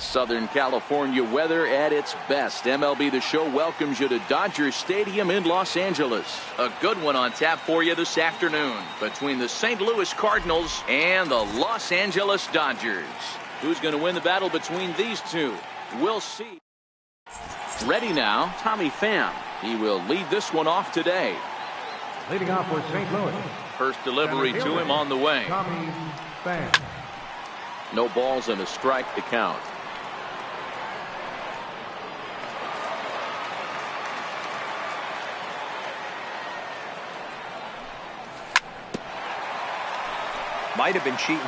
Southern California weather at its best. MLB The Show welcomes you to Dodger Stadium in Los Angeles. A good one on tap for you this afternoon between the St. Louis Cardinals and the Los Angeles Dodgers. Who's going to win the battle between these two? We'll see. Ready now, Tommy Pham. He will lead this one off today. Leading off for St. Louis. First delivery to him on the way. Tommy Pham. No balls and a strike to count. Might have been cheating.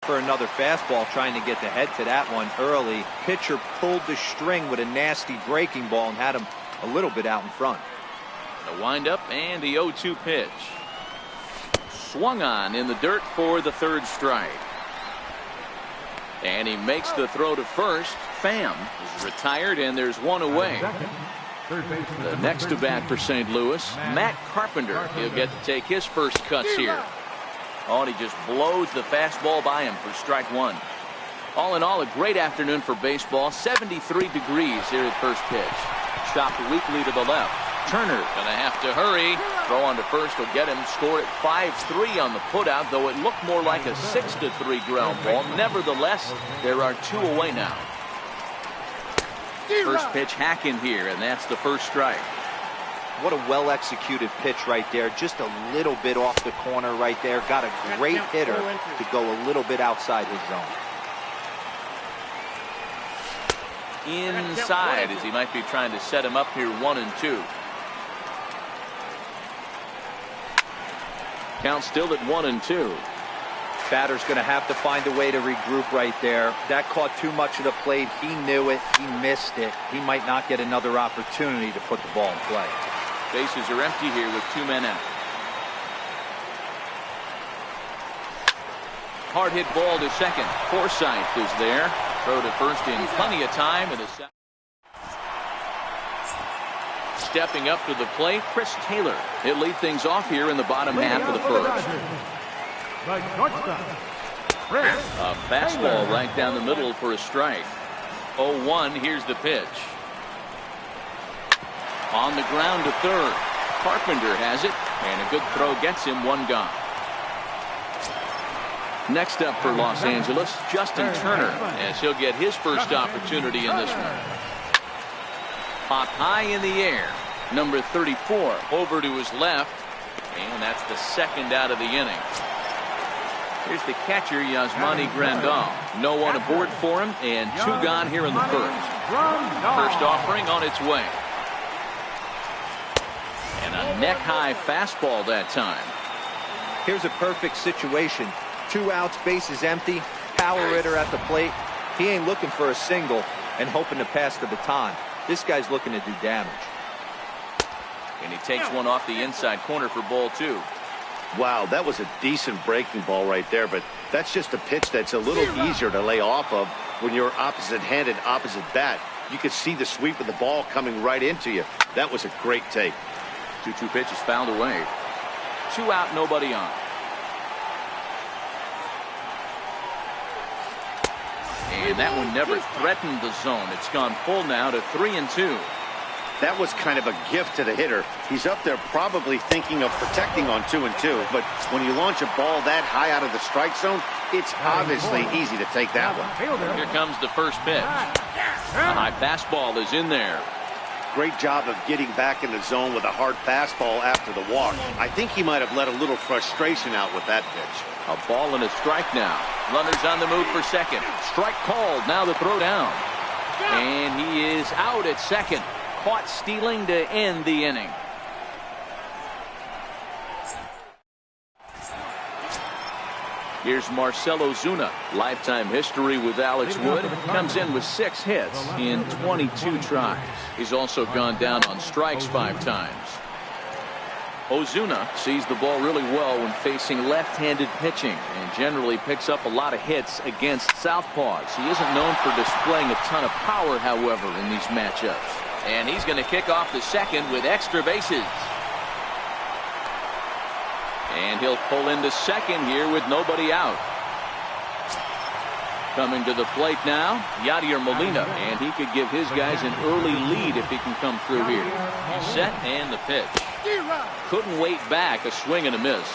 For another fastball, trying to get the head to that one early. Pitcher pulled the string with a nasty breaking ball and had him a little bit out in front. The windup and the 0-2 pitch. Swung on in the dirt for the third strike. And he makes the throw to first. Pham is retired and there's one away. The next to bat for St. Louis, Matt Carpenter. He'll get to take his first cuts here. Oh, and he just blows the fastball by him for strike one. All in all, a great afternoon for baseball. 73 degrees here at first pitch. Chopped weakly to the left. Turner gonna have to hurry. Throw on to first will get him. Scored at 5-3 on the putout, though it looked more like a 6-3 ground ball. Nevertheless, there are two away now. First pitch hack in here, and that's the first strike. What a well-executed pitch right there. Just a little bit off the corner right there. Got a great hitter to go a little bit outside his zone. Inside, as he might be trying to set him up here 1-2. Count still at 1-2. Batter's going to have to find a way to regroup right there. That caught too much of the plate. He knew it. He missed it. He might not get another opportunity to put the ball in play. Bases are empty here with two men out. Hard hit ball to second. Forsythe is there. Throw to first in plenty of time. And stepping up to the plate, Chris Taylor. He'll lead things off here in the bottom half of the first. A fastball right down the middle for a strike. 0-1. Here's the pitch. On the ground to third. Carpenter has it, and a good throw gets him one gone. Next up for Los Angeles, Justin Turner, as he'll get his first opportunity in this one. Pop high in the air. Number 34 over to his left, and that's the second out of the inning. Here's the catcher, Yasmani Grandal. No one aboard for him, and two gone here in the first. First offering on its way. And a neck-high fastball that time. Here's a perfect situation. 2 outs, bases empty, power hitter at the plate. He ain't looking for a single and hoping to pass the baton. This guy's looking to do damage. And he takes one off the inside corner for ball 2. Wow, that was a decent breaking ball right there, but that's just a pitch that's a little easier to lay off of when you're opposite-handed, opposite bat. You could see the sweep of the ball coming right into you. That was a great take. 2-2 pitch is fouled away. 2 out, nobody on. And that one never threatened the zone. It's gone full now to 3-2. That was kind of a gift to the hitter. He's up there probably thinking of protecting on 2-2, but when you launch a ball that high out of the strike zone, it's obviously easy to take that one. Here comes the first pitch. A high fastball is in there. Great job of getting back in the zone with a hard fastball after the walk. I think he might have let a little frustration out with that pitch. A ball and a strike now. Runners on the move for second. Strike called. Now the throw down. And he is out at second. Caught stealing to end the inning. Here's Marcell Ozuna. Lifetime history with Alex Wood. Comes in with 6 hits in 22 tries. He's also gone down on strikes 5 times. Ozuna sees the ball really well when facing left-handed pitching and generally picks up a lot of hits against southpaws. He isn't known for displaying a ton of power, however, in these matchups. And he's going to kick off the second with extra bases. And he'll pull into second here with nobody out. Coming to the plate now, Yadier Molina, and he could give his guys an early lead if he can come through here. He's set and the pitch. Couldn't wait back, a swing and a miss.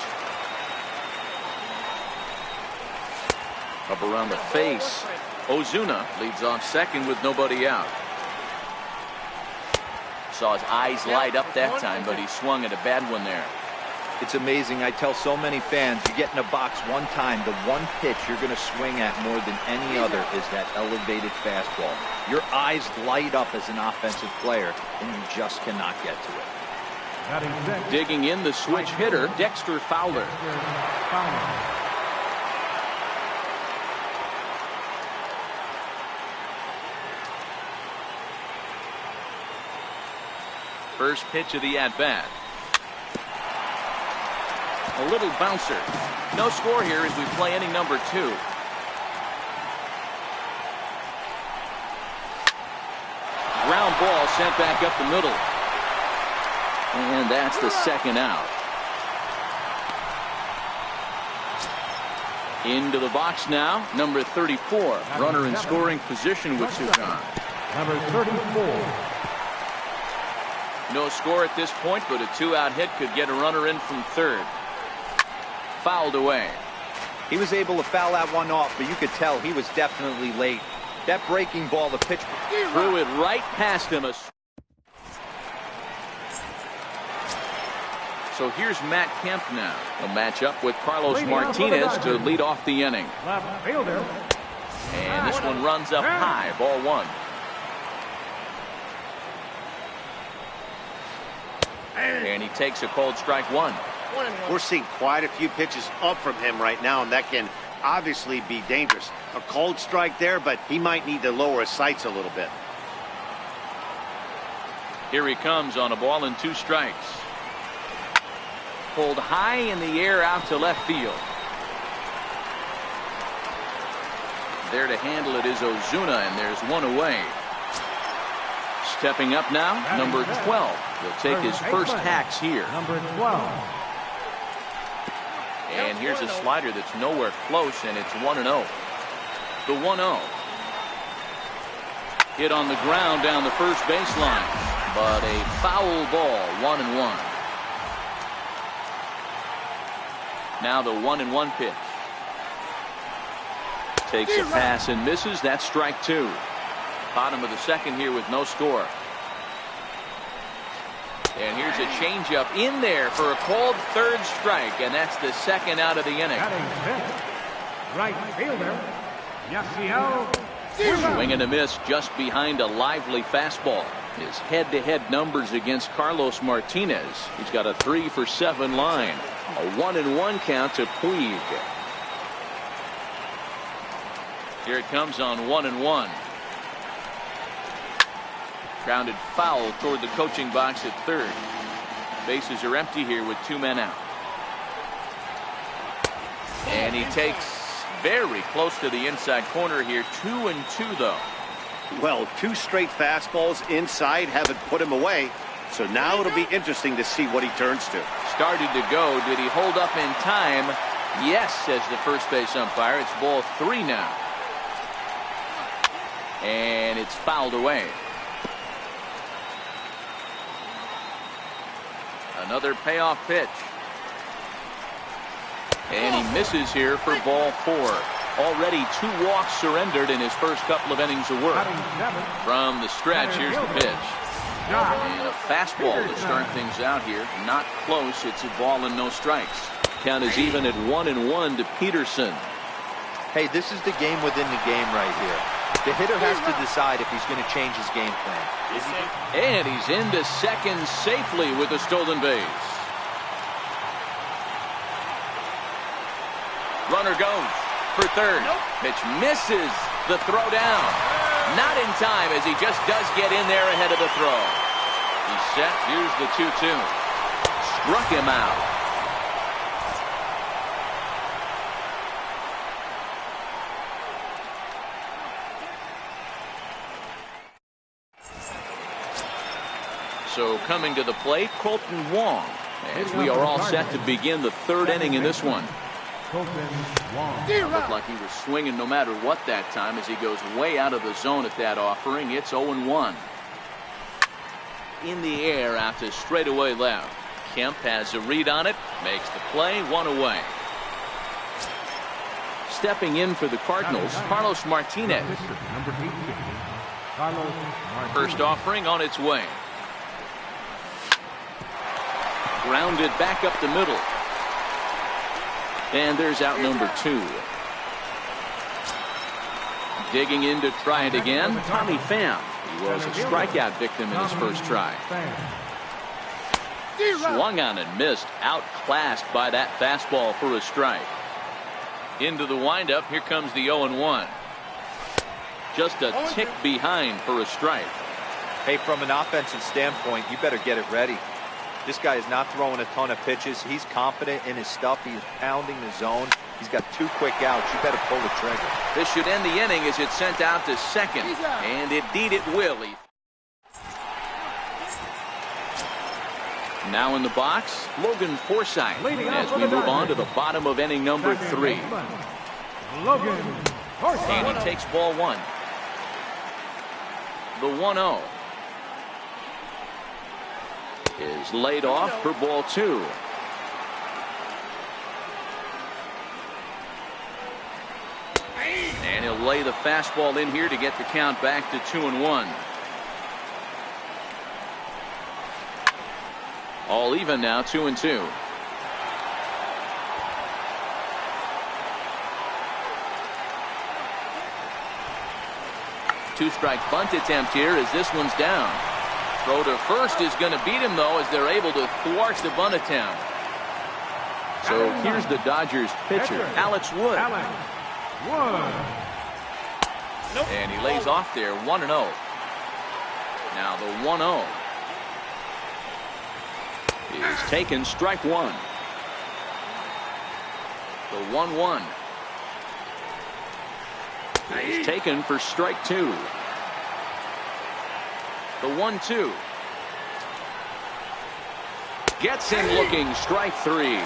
Up around the face. Ozuna leads off second with nobody out. Saw his eyes light up that time, but he swung at a bad one there. It's amazing. I tell so many fans, you get in a box one time, the one pitch you're going to swing at more than any other is that elevated fastball. Your eyes light up as an offensive player, and you just cannot get to it. Digging in the switch hitter, Dexter Fowler. First pitch of the at-bat. A little bouncer. No score here as we play inning number 2. Ground ball sent back up the middle. And that's the second out. Into the box now, number 34. Runner in scoring position with 2 gone. Number 34. No score at this point, but a 2-out hit could get a runner in from third. Fouled away. He was able to foul that one off, but you could tell he was definitely late. That breaking ball, the pitch threw it right past him. So here's Matt Kemp now. A matchup with Carlos Martinez to lead off the inning. Left fielder. And this one runs up high. Ball 1. And he takes a cold strike 1. We're seeing quite a few pitches up from him right now, and that can obviously be dangerous. A cold strike there, but he might need to lower his sights a little bit. Here he comes on a ball and 2 strikes. Pulled high in the air out to left field. There to handle it is Ozuna, and there's 1 away. Stepping up now, number 12. He'll take his first hacks here. Number 12. And here's a slider that's nowhere close, and it's 1-0. The 1-0. Hit on the ground down the first baseline, but a foul ball, 1-1. Now the 1-1 pitch. Takes a pass and misses. That's strike 2. Bottom of the second here with no score. And here's a changeup in there for a called third strike, and that's the second out of the inning. Right fielder, Yasiel. Swing and a miss just behind a lively fastball. His head-to-head numbers against Carlos Martinez. He's got a 3-for-7 line. A 1-1 count to Puig. Here it comes on 1-1. Grounded foul toward the coaching box at third. Bases are empty here with 2 men out. And he takes very close to the inside corner here. 2-2 though. Well, 2 straight fastballs inside haven't put him away. So now it'll be interesting to see what he turns to. Started to go. Did he hold up in time? Yes, says the first base umpire. It's ball 3 now. And it's fouled away. Another payoff pitch. And he misses here for ball 4. Already 2 walks surrendered in his first couple of innings of work. From the stretch, here's the pitch. And a fastball to start things out here. Not close. It's a ball and no strikes. Count is even at 1-1 to Peterson. Hey, this is the game within the game right here. The hitter has to decide if he's going to change his game plan. And he's into second safely with a stolen base. Runner goes for third. Pitch misses the throw down. Not in time, as he just does get in there ahead of the throw. He's set. Here's the 2-2. Struck him out. So coming to the plate, Colton Wong, as we are all set to begin the third inning in this one. Looked like he was swinging no matter what that time, as he goes way out of the zone at that offering. It's 0-1. In the air out to straightaway left. Kemp has a read on it, makes the play, 1 away. Stepping in for the Cardinals, Carlos Martinez. First offering on its way. Grounded back up the middle. And there's out number 2. Digging in to try it again, Tommy Pham. He was a strikeout victim in his first try. Swung on and missed, outclassed by that fastball for a strike. Into the windup, here comes the 0-1. Just a tick behind for a strike. Hey, from an offensive standpoint, you better get it ready. This guy is not throwing a ton of pitches. He's confident in his stuff. He's pounding the zone. He's got 2 quick outs. You better pull the trigger. This should end the inning as it's sent out to second. And indeed it will. Now in the box, Logan Forsythe, as we move on to the bottom of inning number 3. And he takes ball 1. The 1-0 is laid off for ball 2. And he'll lay the fastball in here to get the count back to 2-1. All even now, 2-2. Two-strike bunt attempt here as this one's down. Throw to first is going to beat him, though, as they're able to thwart the bunt attempt. So here's the Dodgers pitcher, Alex Wood. And he lays off there, 1-0. Now the 1-0 is taken, strike 1. The 1-1 is taken for strike 2. The 1-2 gets him looking, strike 3.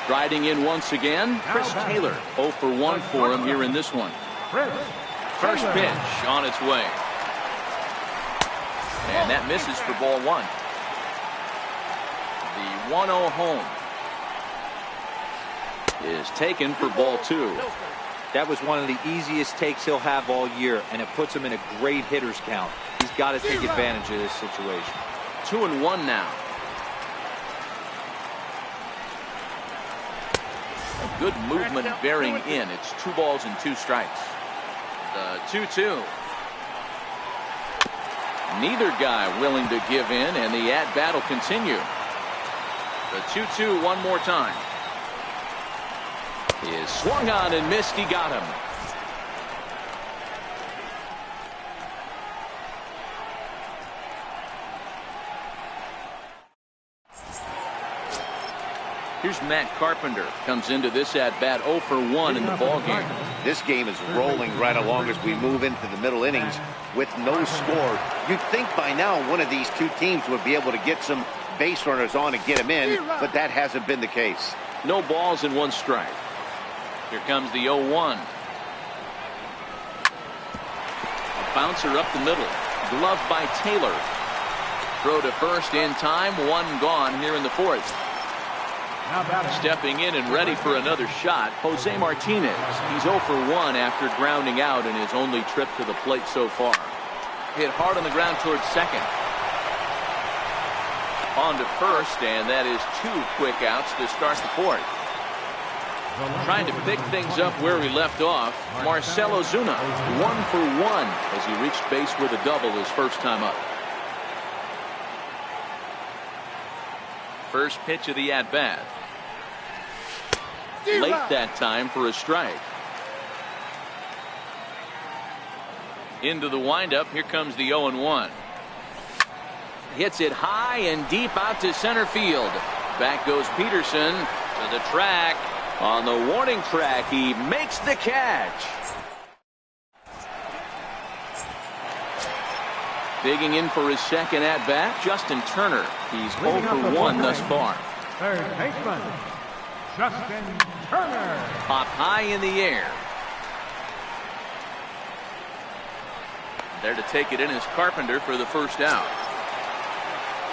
Striding in once again, Chris Taylor. 0 for 1 for him here in this one. First pitch on its way. And that misses for ball 1. The 1-0 home is taken for ball 2. That was one of the easiest takes he'll have all year, and it puts him in a great hitter's count. He's got to take advantage of this situation. 2-1 now. A good movement bearing in. It's 2 balls and 2 strikes. The 2-2. Neither guy willing to give in, and the at-bat will continue. The 2-2 one more time. Is swung on and missed. He got him. Here's Matt Carpenter. Comes into this at-bat 0 for 1 in the ballgame. This game is rolling right along as we move into the middle innings with no score. You'd think by now one of these 2 teams would be able to get some base runners on and get them in, but that hasn't been the case. No balls and 1 strike. Here comes the 0-1. A bouncer up the middle. Gloved by Taylor. Throw to first in time. 1 gone here in the 4th. Stepping in and ready for another shot, Jose Martinez. He's 0 for 1 after grounding out in his only trip to the plate so far. Hit hard on the ground towards second. On to first, and that is 2 quick outs to start the 4th. Trying to pick things up where we left off, Marcell Ozuna, 1 for 1 as he reached base with a double his first time up. First pitch of the at-bat. late that time for a strike. Into the windup. Here comes the 0-1. Hits it high and deep out to center field. Back goes Peterson to the track. On the warning track, he makes the catch. Digging in for his second at-bat, Justin Turner. He's 0 for 1 thus far. Third baseman, Justin Turner. Pop high in the air. There to take it in is Carpenter for the first out.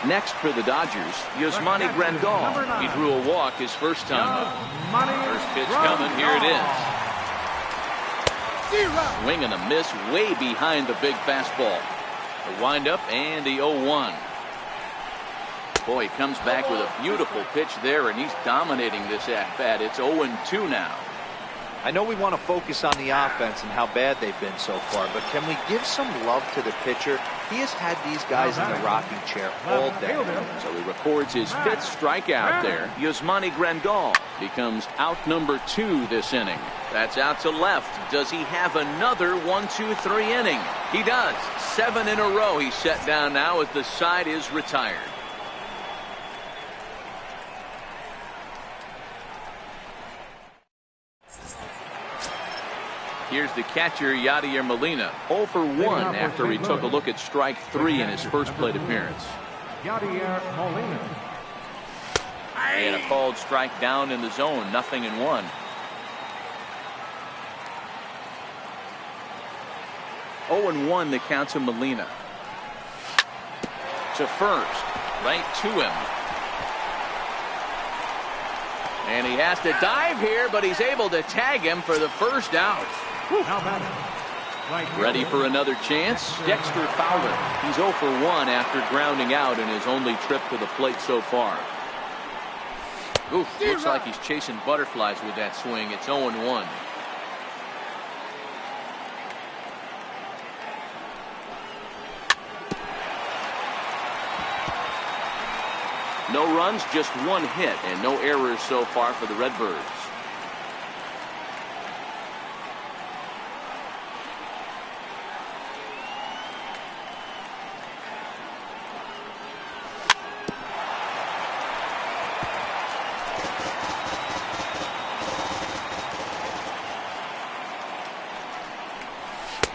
Next for the Dodgers, Yasmani Grandal. He drew a walk his first time up. First pitch coming, here it is. Swing and a miss way behind the big fastball. The windup and the 0-1. Boy, he comes back with a beautiful pitch there, and he's dominating this at-bat. It's 0-2 now. I know we want to focus on the offense and how bad they've been so far, but can we give some love to the pitcher? He has had these guys in the rocking chair all day. So he records his 5th strikeout there. Yasmani Grandal becomes out number 2 this inning. That's out to left. Does he have another 1-2-3 inning? He does. 7 in a row he's set down now as the side is retired. Here's the catcher, Yadier Molina, 0 for 1 after he took a look at strike 3 in his first plate appearance. Yadier Molina. And a called strike down in the zone, 0-1. Oh and 1 the count to Molina. To first, right to him. And he has to dive here, but he's able to tag him for the first out. Ready for another chance? Dexter Fowler. He's 0 for 1 after grounding out in his only trip to the plate so far. Oof, looks like he's chasing butterflies with that swing. It's 0-1. No runs, just 1 hit, and no errors so far for the Redbirds.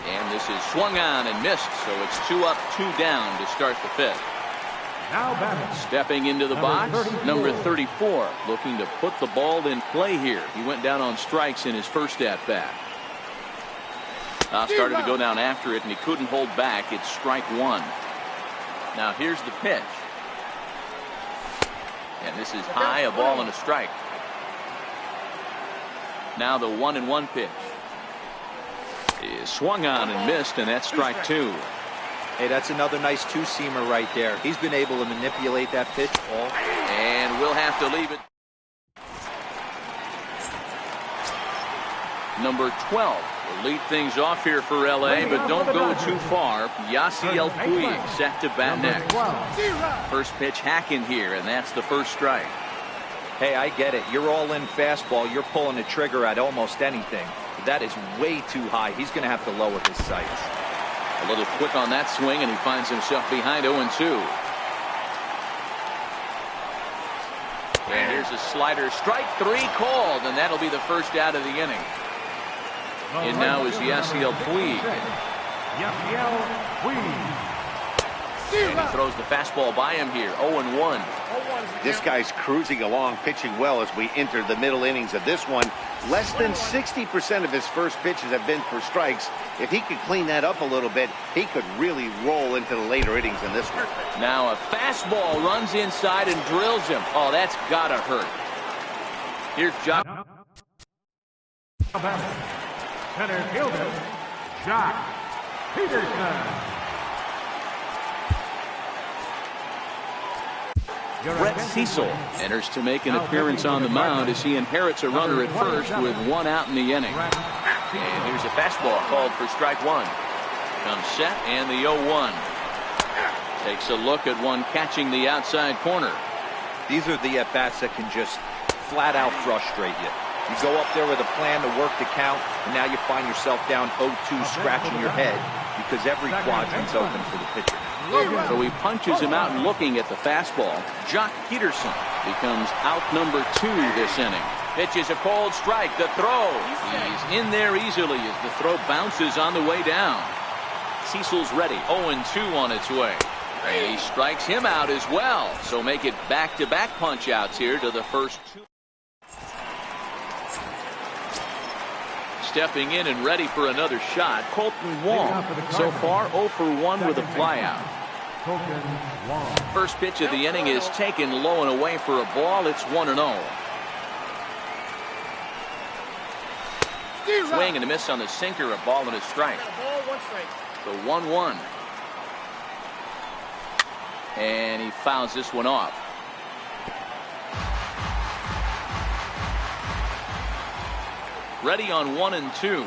And this is swung on and missed, so it's 2 up, 2 down to start the 5th. Now batting. Stepping into the box, number 34, looking to put the ball in play here. He went down on strikes in his first at-bat. Started to go down after it, and he couldn't hold back. It's strike 1. Now here's the pitch. And this is high, a ball and a strike. Now the 1-1 pitch. Is swung on and missed, and that's strike 2. Hey, that's another nice two-seamer right there. He's been able to manipulate that pitch all. And we'll have to leave it. Number 12 will lead things off here for L.A., but don't go too far. Yasiel Puig set to bat next. First pitch hacking here, and that's the first strike. Hey, I get it. You're all in fastball. You're pulling the trigger at almost anything. That is way too high. He's going to have to lower his sights. A little quick on that swing, and he finds himself behind 0-2. And here's a slider. Strike 3 called, and that'll be the first out of the inning. In now is Yasiel Puig. Yasiel Puig. And he throws the fastball by him here. 0-1. This guy's cruising along, pitching well as we enter the middle innings of this one. Less than 60% of his first pitches have been for strikes. If he could clean that up a little bit, he could really roll into the later innings in this one. Now a fastball runs inside and drills him. Oh, that's gotta hurt. Here's Jock. Center fielder, Jock Peterson. Brett Cecil enters to make an appearance on the mound as he inherits a runner at first with 1 out in the inning. And here's a fastball called for strike 1. Comes set, and the 0-1. Takes a look at one catching the outside corner. These are the at-bats that can just flat out frustrate you. You go up there with a plan to work the count, and now you find yourself down 0-2, scratching your head because every quadrant's open for the pitcher. So he punches him out and looking at the fastball. Jock Peterson becomes out number 2 this inning. Pitches a cold strike. The throw. He's in there easily as the throw bounces on the way down. Cecil's ready. 0-2 on its way. And he strikes him out as well. So make it back-to-back punch outs here to the first 2. Stepping in and ready for another shot, Colton Wong. So far 0 for 1 with a flyout. First pitch of the inning is taken low and away for a ball. It's 1-0. Swing and a miss on the sinker, a ball and a strike. The 1-1. And he fouls this one off. Ready on 1-2.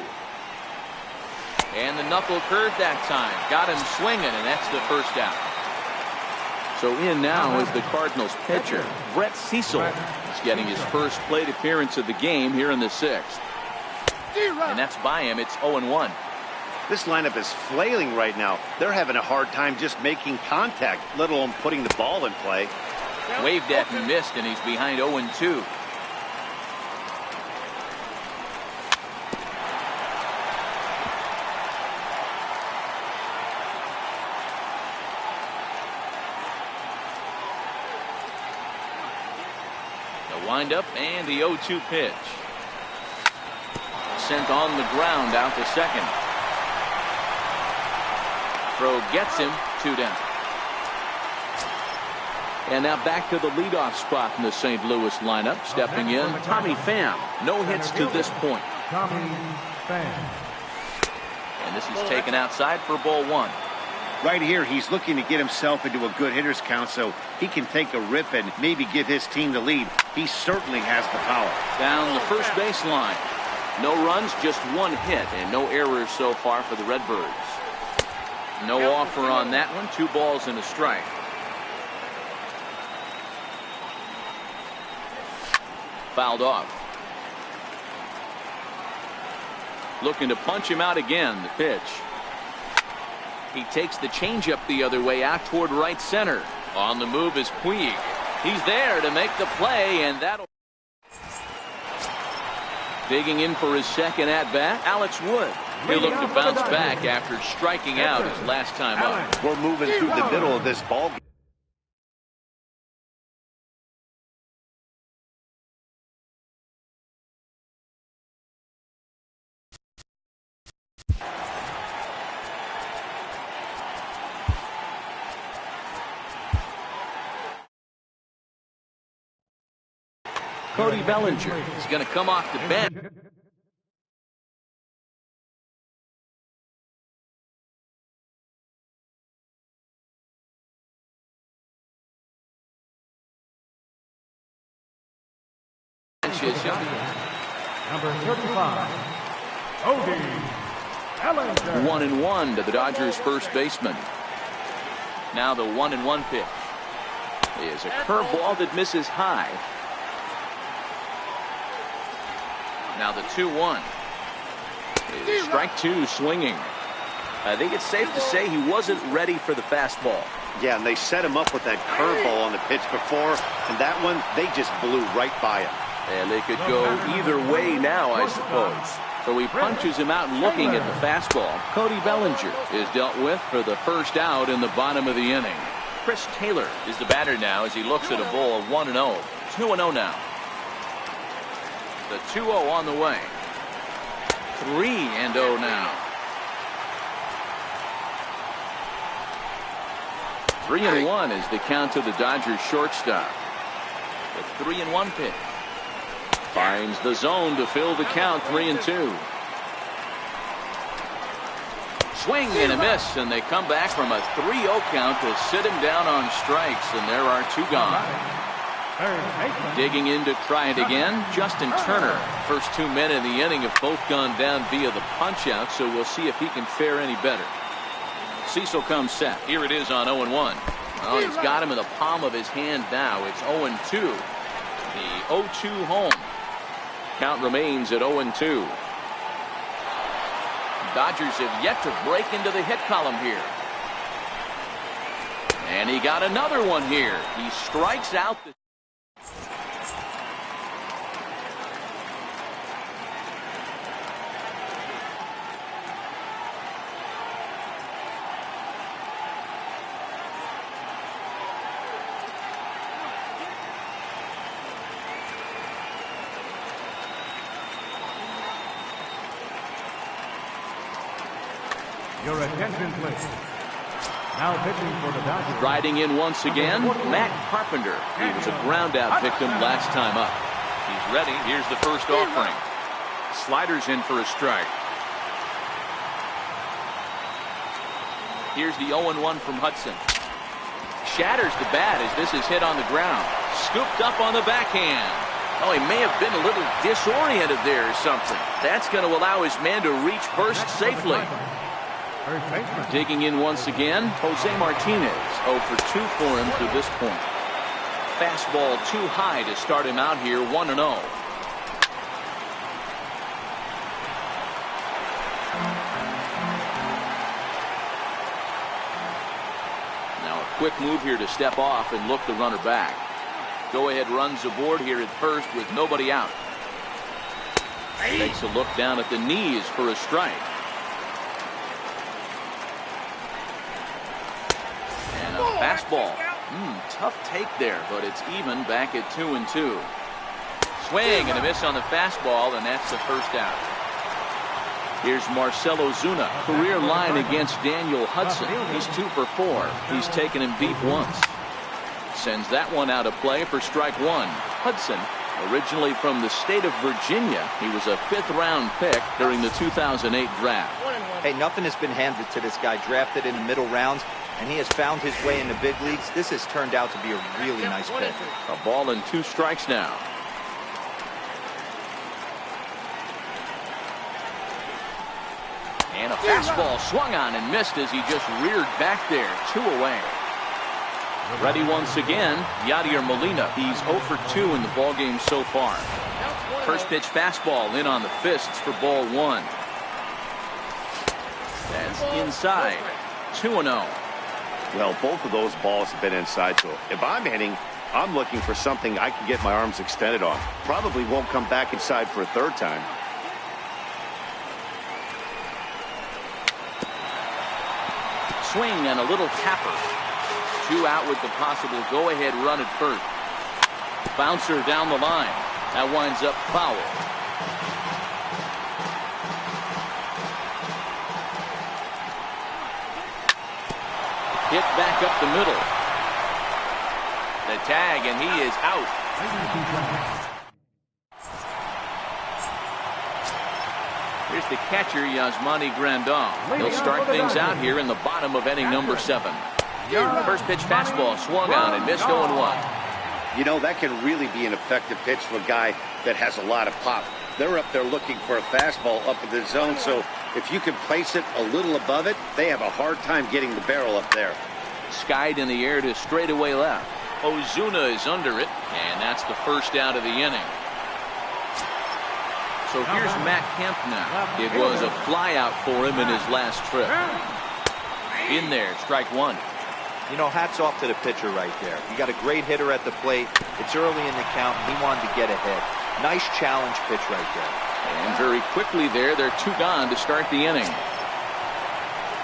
And the knuckle curve that time. Got him swinging, and that's the first out. So in now is the Cardinals pitcher, Brett Cecil. He's getting his first plate appearance of the game here in the 6th. And that's by him. It's 0-1. This lineup is flailing right now. They're having a hard time just making contact, let alone putting the ball in play. Waved at and missed, and he's behind 0-2. The windup and the 0-2 pitch. Sent on the ground out to second. Throw gets him, 2 down. And now back to the leadoff spot in the St. Louis lineup. Stepping in, Tommy Pham. No hits to this point. Tommy Pham. And this is taken outside for ball 1. Right here, he's looking to get himself into a good hitter's count so he can take a rip and maybe give his team the lead. He certainly has the power. Down the first baseline. No runs, just 1 hit, and no errors so far for the Redbirds. No offer on that one. 2 balls and a strike. Fouled off. Looking to punch him out again. The pitch. He takes the changeup the other way out toward right center. On the move is Puig. He's there to make the play, and that'll. Digging in for his second at-bat, Alex Wood. He'll look to bounce back after striking out his last time up. We're moving through the middle of this ball game. Cody Bellinger is going to come off the bench. Number 35, Cody Bellinger. 1-1 to the Dodgers first baseman. Now the 1-1 pitch is a curveball that misses high. Now the 2-1 is strike 2 swinging. I think it's safe to say he wasn't ready for the fastball. Yeah, and they set him up with that curveball on the pitch before, and that one, they just blew right by him. And they could go either way now, I suppose. So he punches him out looking at the fastball. Cody Bellinger is dealt with for the first out in the bottom of the inning. Chris Taylor is the batter now as he looks at a ball of 1-0. 2-0 now. The 2-0 on the way. 3-0 now. 3-1 is the count to the Dodgers shortstop. The 3-1 pitch. Finds the zone to fill the count. 3-2. Swing and a miss, and they come back from a 3-0 count to sit him down on strikes, and there are 2 gone. Digging in to try it again, Justin Turner. First 2 men in the inning have both gone down via the punch-out, so we'll see if he can fare any better. Cecil comes set. Here it is on 0-1. Well, he's got him in the palm of his hand now. It's 0-2. The 0-2 home. Count remains at 0-2. Dodgers have yet to break into the hit column here. And he got another one here. He strikes out the Your attention, please. Now pitching for the Dodgers. Riding in once again, Matt Carpenter. He was a ground-out victim last time up. He's ready. Here's the first offering. Sliders in for a strike. Here's the 0-1 from Hudson. Shatters the bat as this is hit on the ground. Scooped up on the backhand. Oh, he may have been a little disoriented there or something. That's going to allow his man to reach first safely. Digging in once again, Jose Martinez. 0 for 2 for him to this point. Fastball too high to start him out here, 1-0. Now a quick move here to step off and look the runner back. Go ahead runs aboard here at first with nobody out. Takes a look down at the knees for a strike. Fastball. Tough take there, but it's even back at 2-2. Swing and a miss on the fastball, and that's the first out. Here's Marcell Ozuna. Career line against Daniel Hudson. He's 2 for 4. He's taken him deep once. Sends that one out of play for strike 1. Hudson, originally from the state of Virginia, he was a 5th-round pick during the 2008 draft. Hey, nothing has been handed to this guy. Drafted in the middle rounds, and he has found his way in the big leagues. This has turned out to be a really nice pick. A ball and 2 strikes now. And a fastball swung on and missed as he just reared back there. 2 away. Ready once again, Yadier Molina. He's 0 for 2 in the ballgame so far. First pitch fastball in on the fists for ball 1. That's inside. 2-0. Well, both of those balls have been inside, so if I'm hitting, I'm looking for something I can get my arms extended on. Probably won't come back inside for a 3rd time. Swing and a little tapper. 2 out with the possible go-ahead run at first. Bouncer down the line. That winds up foul. Hit back up the middle. The tag, and he is out. Here's the catcher, Yasmani Grandal. He'll start things out here in the bottom of inning number 7. First pitch fastball swung on and missed 0-1. You know, that can really be an effective pitch for a guy that has a lot of pop. They're up there looking for a fastball up in the zone, so if you can place it a little above it, they have a hard time getting the barrel up there. Skied in the air to straightaway left. Ozuna is under it, and that's the first out of the inning. So here's Matt Kemp now. It was a flyout for him in his last trip. In there, strike 1. You know, hats off to the pitcher right there. You got a great hitter at the plate. It's early in the count. He wanted to get ahead. Nice challenge pitch right there. And very quickly there, they're 2 gone to start the inning.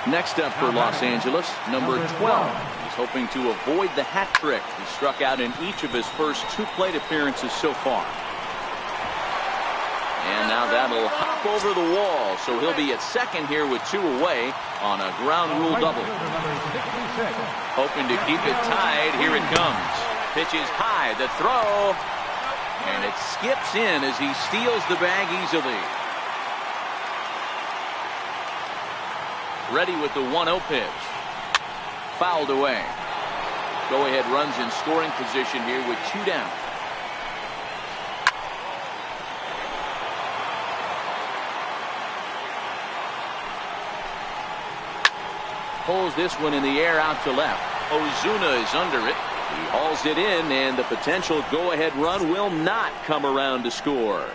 Next up for Los Angeles, number 12. He's hoping to avoid the hat trick. He struck out in each of his first 2 plate appearances so far. And now that'll hop over the wall, so he'll be at second here with 2 away on a ground rule double. Hoping to keep it tied. Here it comes. Pitch is high. The throw. And it skips in as he steals the bag easily. Ready with the 1-0 pitch. Fouled away. Go ahead runs in scoring position here with 2 down. Pulls this one in the air out to left. Ozuna is under it. He hauls it in, and the potential go-ahead run will not come around to score.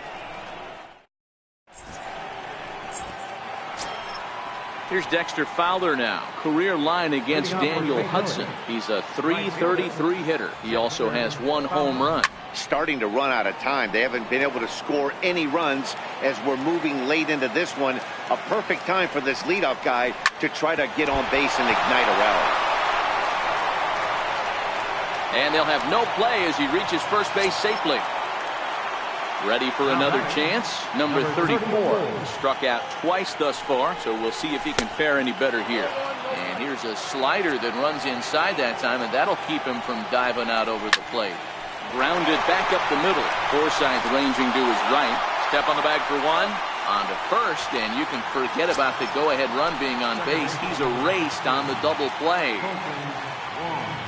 Here's Dexter Fowler now. Career line against Daniel Hudson. He's a .333 hitter. He also has 1 home run. Starting to run out of time. They haven't been able to score any runs as we're moving late into this one. A perfect time for this leadoff guy to try to get on base and ignite a rally. And they'll have no play as he reaches first base safely. Ready for another chance. Number 34 struck out twice thus far, so we'll see if he can fare any better here. And here's a slider that runs inside that time, and that'll keep him from diving out over the plate. Grounded back up the middle. Forsythe ranging to his right. Step on the bag for 1. On to first, and you can forget about the go-ahead run being on base. He's erased on the double play.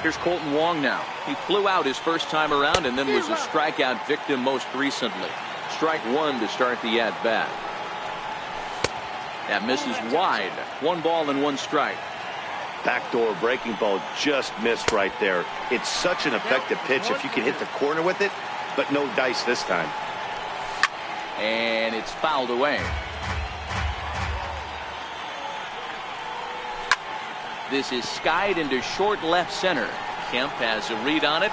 Here's Colton Wong now. He flew out his first time around and then was a strikeout victim most recently. Strike 1 to start the at-bat. That misses wide. 1 ball and 1 strike. Backdoor breaking ball just missed right there. It's such an effective pitch if you can hit the corner with it, but no dice this time. And it's fouled away. This is skied into short left center. Kemp has a read on it,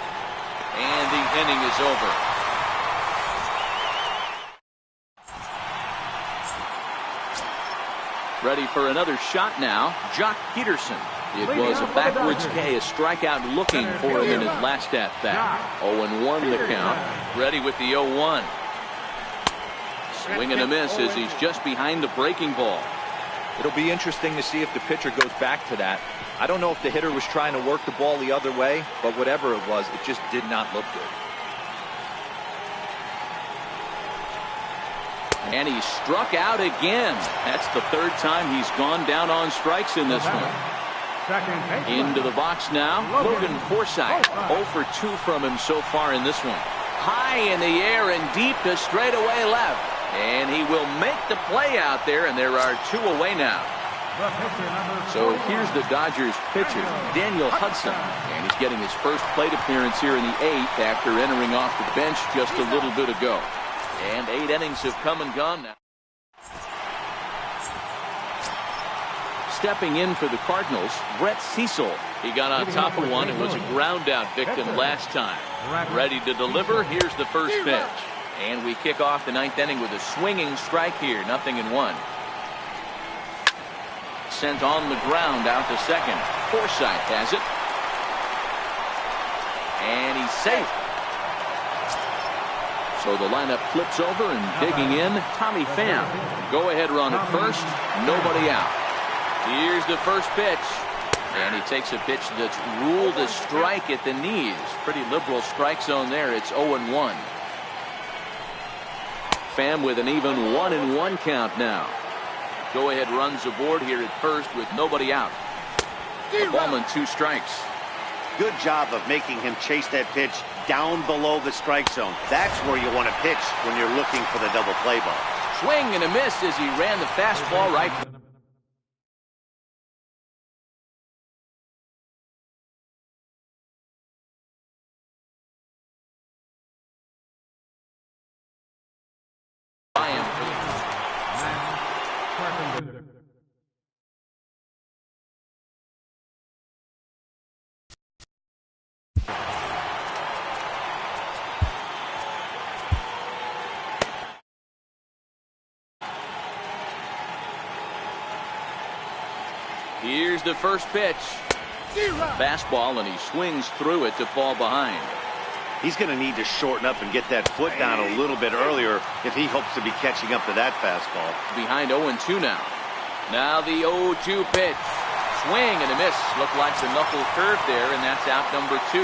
and the inning is over. Ready for another shot now. Jock Peterson. It was a backwards K, a strikeout looking for him in his last at bat. 0-1 the count. Ready with the 0-1. Swing and a miss as he's just behind the breaking ball. It'll be interesting to see if the pitcher goes back to that. I don't know if the hitter was trying to work the ball the other way, but whatever it was, it just did not look good. And he struck out again. That's the 3rd time he's gone down on strikes in this one. Into the box now, Logan Forsythe. 0 for 2 from him so far in this one. High in the air and deep to straightaway left. And he will make the play out there, and there are 2 away now. So here's the Dodgers pitcher, Daniel Hudson. And he's getting his first plate appearance here in the 8th after entering off the bench just a little bit ago. And 8 innings have come and gone now. Stepping in for the Cardinals, Brett Cecil. He got on top of one and was a ground out victim last time. Ready to deliver. Here's the first pitch. And we kick off the 9th inning with a swinging strike here. 0-1. Sent on the ground out to second. Forsythe has it. And he's safe. So the lineup flips over and digging in, Tommy Pham. Go ahead run at first. Nobody out. Here's the first pitch. And he takes a pitch that's ruled a strike at the knees. Pretty liberal strike zone there. It's 0-1. Pham with an even 1-1 count now. Go ahead runs aboard here at first with nobody out. A ball and 2 strikes. Good job of making him chase that pitch down below the strike zone. That's where you want to pitch when you're looking for the double play ball. Swing and a miss as he ran the fastball right. Here's the first pitch. Fastball, and he swings through it to fall behind. He's going to need to shorten up and get that foot down a little bit earlier if he hopes to be catching up to that fastball. Behind 0-2 now. Now the 0-2 pitch. Swing and a miss. Looked like the knuckle curve there, and that's out number 2.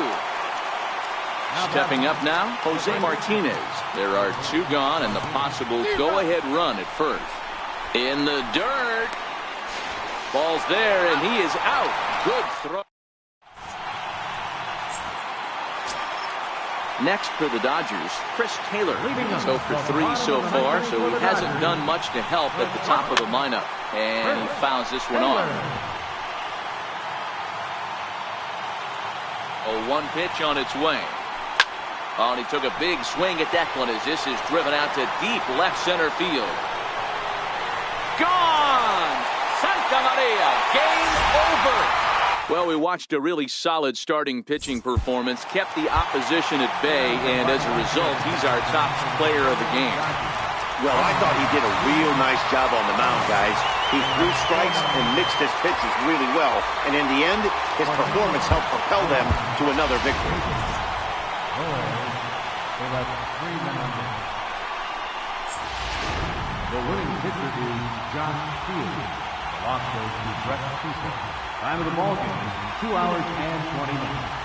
Stepping up now, Jose Martinez. There are 2 gone and the possible go-ahead run at first. In the dirt. Ball's there, and he is out. Good throw. Next for the Dodgers, Chris Taylor. He's 0 for 3 so far, so he hasn't done much to help at the top of the lineup. And he fouls this one off. 0-1 pitch on its way. Oh, and he took a big swing at that one as this is driven out to deep left center field. Gone! Center Santa Maria. Game over. Well, we watched a really solid starting pitching performance, kept the opposition at bay, and as a result, he's our top player of the game. Well, I thought he did a real nice job on the mound, guys. He threw strikes and mixed his pitches really well, and in the end, his performance helped propel them to another victory. The winning pitcher is Josh Fields. The loss goes to Brett Cooper. Time of the ball game, 2 hours and 20 minutes.